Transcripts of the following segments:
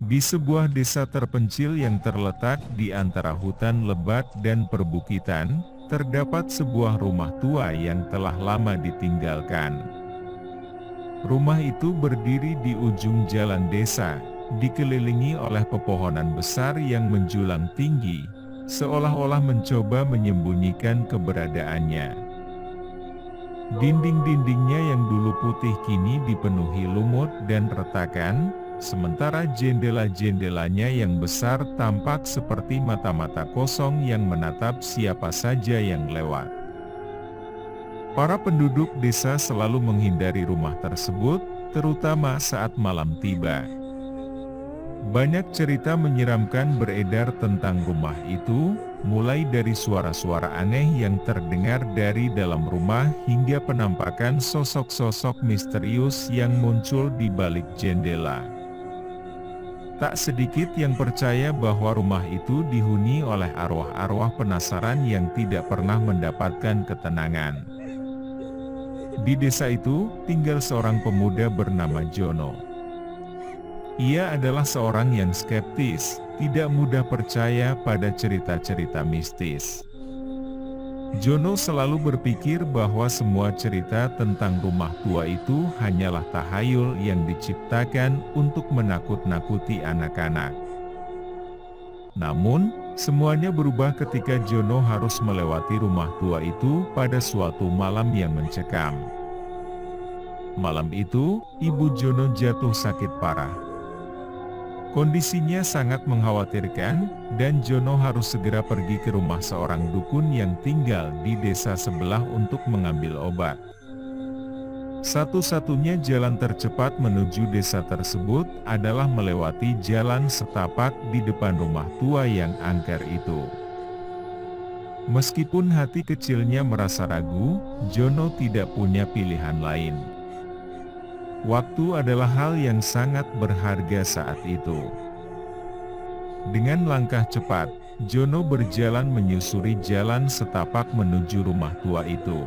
Di sebuah desa terpencil yang terletak di antara hutan lebat dan perbukitan, terdapat sebuah rumah tua yang telah lama ditinggalkan. Rumah itu berdiri di ujung jalan desa, dikelilingi oleh pepohonan besar yang menjulang tinggi, seolah-olah mencoba menyembunyikan keberadaannya. Dinding-dindingnya yang dulu putih kini dipenuhi lumut dan retakan, sementara jendela-jendelanya yang besar tampak seperti mata-mata kosong yang menatap siapa saja yang lewat. Para penduduk desa selalu menghindari rumah tersebut, terutama saat malam tiba. Banyak cerita menyeramkan beredar tentang rumah itu, mulai dari suara-suara aneh yang terdengar dari dalam rumah hingga penampakan sosok-sosok misterius yang muncul di balik jendela. Tak sedikit yang percaya bahwa rumah itu dihuni oleh arwah-arwah penasaran yang tidak pernah mendapatkan ketenangan. Di desa itu, tinggal seorang pemuda bernama Jono. Ia adalah seorang yang skeptis, tidak mudah percaya pada cerita-cerita mistis. Jono selalu berpikir bahwa semua cerita tentang rumah tua itu hanyalah tahayul yang diciptakan untuk menakut-nakuti anak-anak. Namun, semuanya berubah ketika Jono harus melewati rumah tua itu pada suatu malam yang mencekam. Malam itu, ibu Jono jatuh sakit parah. Kondisinya sangat mengkhawatirkan, dan Jono harus segera pergi ke rumah seorang dukun yang tinggal di desa sebelah untuk mengambil obat. Satu-satunya jalan tercepat menuju desa tersebut adalah melewati jalan setapak di depan rumah tua yang angker itu. Meskipun hati kecilnya merasa ragu, Jono tidak punya pilihan lain. Waktu adalah hal yang sangat berharga saat itu. Dengan langkah cepat, Jono berjalan menyusuri jalan setapak menuju rumah tua itu.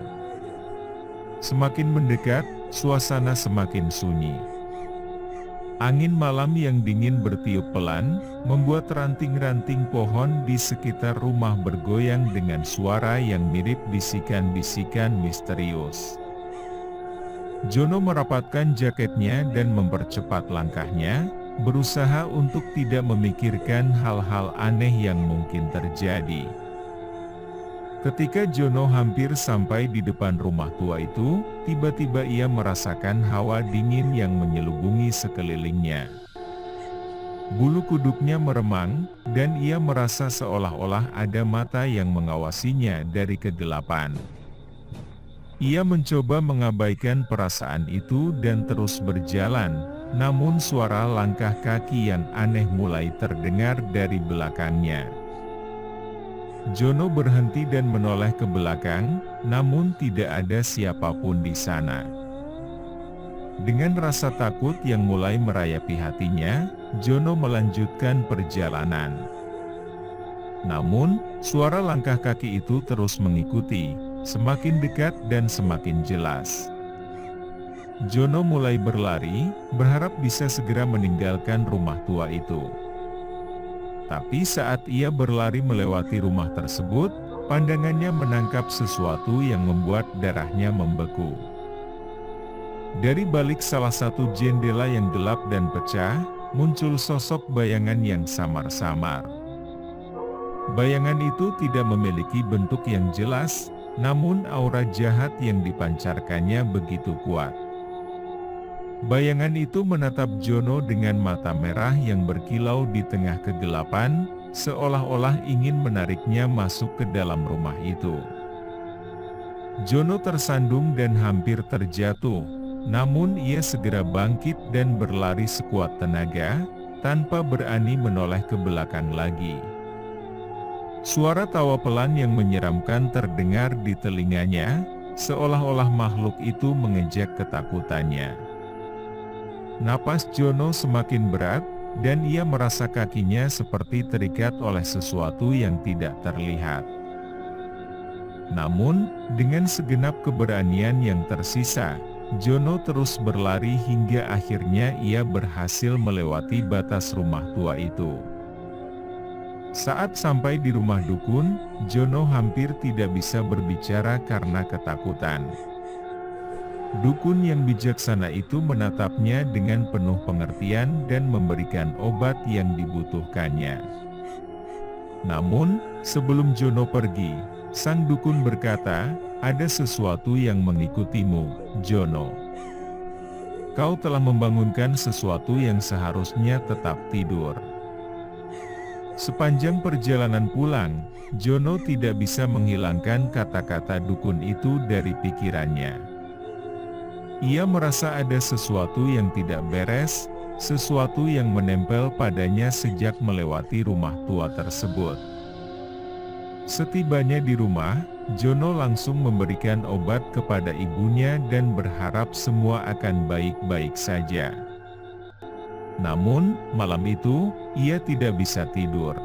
Semakin mendekat, suasana semakin sunyi. Angin malam yang dingin bertiup pelan, membuat ranting-ranting pohon di sekitar rumah bergoyang dengan suara yang mirip bisikan-bisikan misterius. Jono merapatkan jaketnya dan mempercepat langkahnya, berusaha untuk tidak memikirkan hal-hal aneh yang mungkin terjadi. Ketika Jono hampir sampai di depan rumah tua itu, tiba-tiba ia merasakan hawa dingin yang menyelubungi sekelilingnya. Bulu kuduknya meremang, dan ia merasa seolah-olah ada mata yang mengawasinya dari kegelapan. Ia mencoba mengabaikan perasaan itu dan terus berjalan, namun suara langkah kaki yang aneh mulai terdengar dari belakangnya. Jono berhenti dan menoleh ke belakang, namun tidak ada siapapun di sana. Dengan rasa takut yang mulai merayapi hatinya, Jono melanjutkan perjalanan. Namun, suara langkah kaki itu terus mengikuti, semakin dekat dan semakin jelas. Jono mulai berlari, berharap bisa segera meninggalkan rumah tua itu. Tapi saat ia berlari melewati rumah tersebut, pandangannya menangkap sesuatu yang membuat darahnya membeku. Dari balik salah satu jendela yang gelap dan pecah, muncul sosok bayangan yang samar-samar. Bayangan itu tidak memiliki bentuk yang jelas, namun aura jahat yang dipancarkannya begitu kuat. Bayangan itu menatap Jono dengan mata merah yang berkilau di tengah kegelapan, seolah-olah ingin menariknya masuk ke dalam rumah itu. Jono tersandung dan hampir terjatuh, namun ia segera bangkit dan berlari sekuat tenaga, tanpa berani menoleh ke belakang lagi. Suara tawa pelan yang menyeramkan terdengar di telinganya, seolah-olah makhluk itu mengejek ketakutannya. Napas Jono semakin berat, dan ia merasa kakinya seperti terikat oleh sesuatu yang tidak terlihat. Namun, dengan segenap keberanian yang tersisa, Jono terus berlari hingga akhirnya ia berhasil melewati batas rumah tua itu. Saat sampai di rumah dukun, Jono hampir tidak bisa berbicara karena ketakutan. Dukun yang bijaksana itu menatapnya dengan penuh pengertian dan memberikan obat yang dibutuhkannya. Namun, sebelum Jono pergi, sang dukun berkata, "Ada sesuatu yang mengikutimu, Jono. Kau telah membangunkan sesuatu yang seharusnya tetap tidur." Sepanjang perjalanan pulang, Jono tidak bisa menghilangkan kata-kata dukun itu dari pikirannya. Ia merasa ada sesuatu yang tidak beres, sesuatu yang menempel padanya sejak melewati rumah tua tersebut. Setibanya di rumah, Jono langsung memberikan obat kepada ibunya dan berharap semua akan baik-baik saja. Namun, malam itu, ia tidak bisa tidur.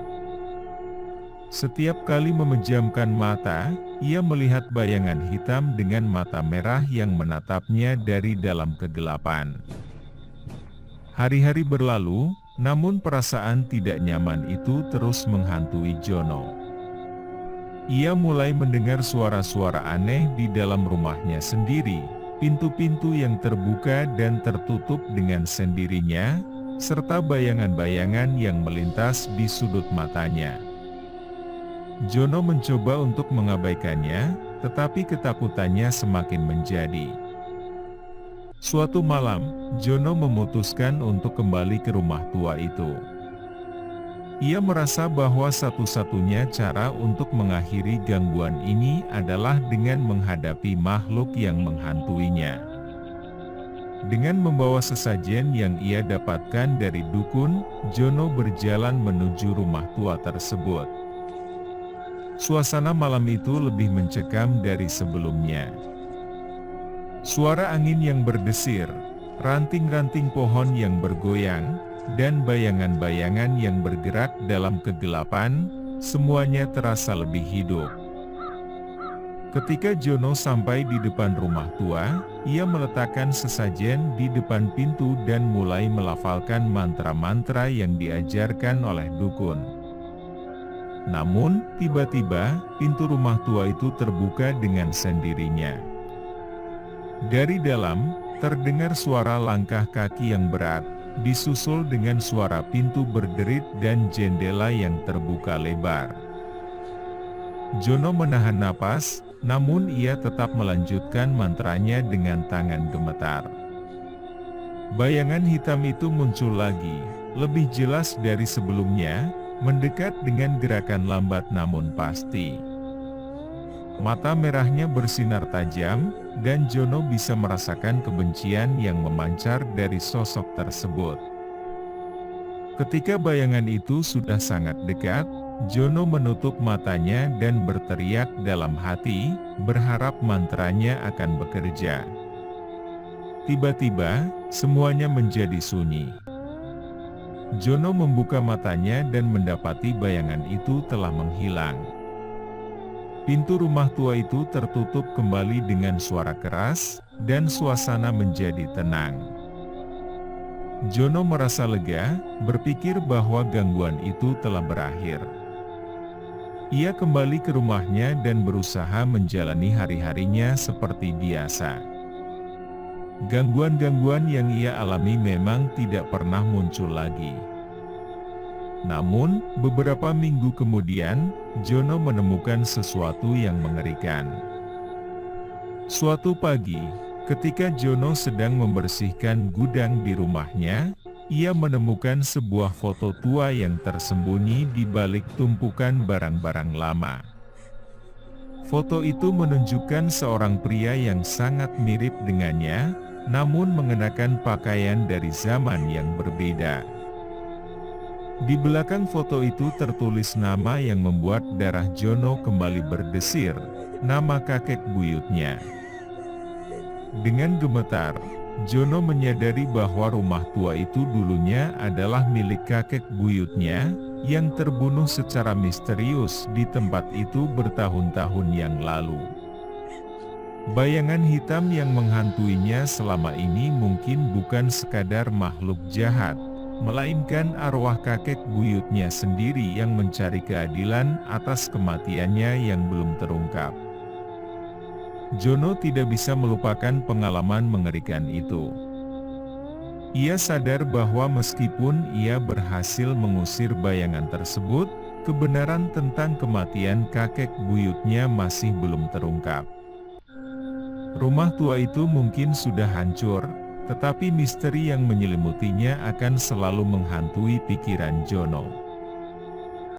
Setiap kali memejamkan mata, ia melihat bayangan hitam dengan mata merah yang menatapnya dari dalam kegelapan. Hari-hari berlalu, namun perasaan tidak nyaman itu terus menghantui Jono. Ia mulai mendengar suara-suara aneh di dalam rumahnya sendiri, pintu-pintu yang terbuka dan tertutup dengan sendirinya, serta bayangan-bayangan yang melintas di sudut matanya. Jono mencoba untuk mengabaikannya, tetapi ketakutannya semakin menjadi. Suatu malam, Jono memutuskan untuk kembali ke rumah tua itu. Ia merasa bahwa satu-satunya cara untuk mengakhiri gangguan ini adalah dengan menghadapi makhluk yang menghantuinya. Dengan membawa sesajen yang ia dapatkan dari dukun, Jono berjalan menuju rumah tua tersebut. Suasana malam itu lebih mencekam dari sebelumnya. Suara angin yang berdesir, ranting-ranting pohon yang bergoyang, dan bayangan-bayangan yang bergerak dalam kegelapan, semuanya terasa lebih hidup. Ketika Jono sampai di depan rumah tua, ia meletakkan sesajen di depan pintu dan mulai melafalkan mantra-mantra yang diajarkan oleh dukun. Namun, tiba-tiba, pintu rumah tua itu terbuka dengan sendirinya. Dari dalam, terdengar suara langkah kaki yang berat, disusul dengan suara pintu berderit dan jendela yang terbuka lebar. Jono menahan napas, namun ia tetap melanjutkan mantranya dengan tangan gemetar. Bayangan hitam itu muncul lagi, lebih jelas dari sebelumnya, mendekat dengan gerakan lambat namun pasti. Mata merahnya bersinar tajam, dan Jono bisa merasakan kebencian yang memancar dari sosok tersebut. Ketika bayangan itu sudah sangat dekat, Jono menutup matanya dan berteriak dalam hati, berharap mantranya akan bekerja. Tiba-tiba, semuanya menjadi sunyi. Jono membuka matanya dan mendapati bayangan itu telah menghilang. Pintu rumah tua itu tertutup kembali dengan suara keras, dan suasana menjadi tenang. Jono merasa lega, berpikir bahwa gangguan itu telah berakhir. Ia kembali ke rumahnya dan berusaha menjalani hari-harinya seperti biasa. Gangguan-gangguan yang ia alami memang tidak pernah muncul lagi. Namun, beberapa minggu kemudian, Jono menemukan sesuatu yang mengerikan. Suatu pagi, ketika Jono sedang membersihkan gudang di rumahnya, ia menemukan sebuah foto tua yang tersembunyi di balik tumpukan barang-barang lama. Foto itu menunjukkan seorang pria yang sangat mirip dengannya, namun mengenakan pakaian dari zaman yang berbeda. Di belakang foto itu tertulis nama yang membuat darah Jono kembali berdesir, nama kakek buyutnya. Dengan gemetar, Jono menyadari bahwa rumah tua itu dulunya adalah milik kakek buyutnya, yang terbunuh secara misterius di tempat itu bertahun-tahun yang lalu. Bayangan hitam yang menghantuinya selama ini mungkin bukan sekadar makhluk jahat, melainkan arwah kakek buyutnya sendiri yang mencari keadilan atas kematiannya yang belum terungkap. Jono tidak bisa melupakan pengalaman mengerikan itu. Ia sadar bahwa meskipun ia berhasil mengusir bayangan tersebut, kebenaran tentang kematian kakek buyutnya masih belum terungkap. Rumah tua itu mungkin sudah hancur, tetapi misteri yang menyelimutinya akan selalu menghantui pikiran Jono.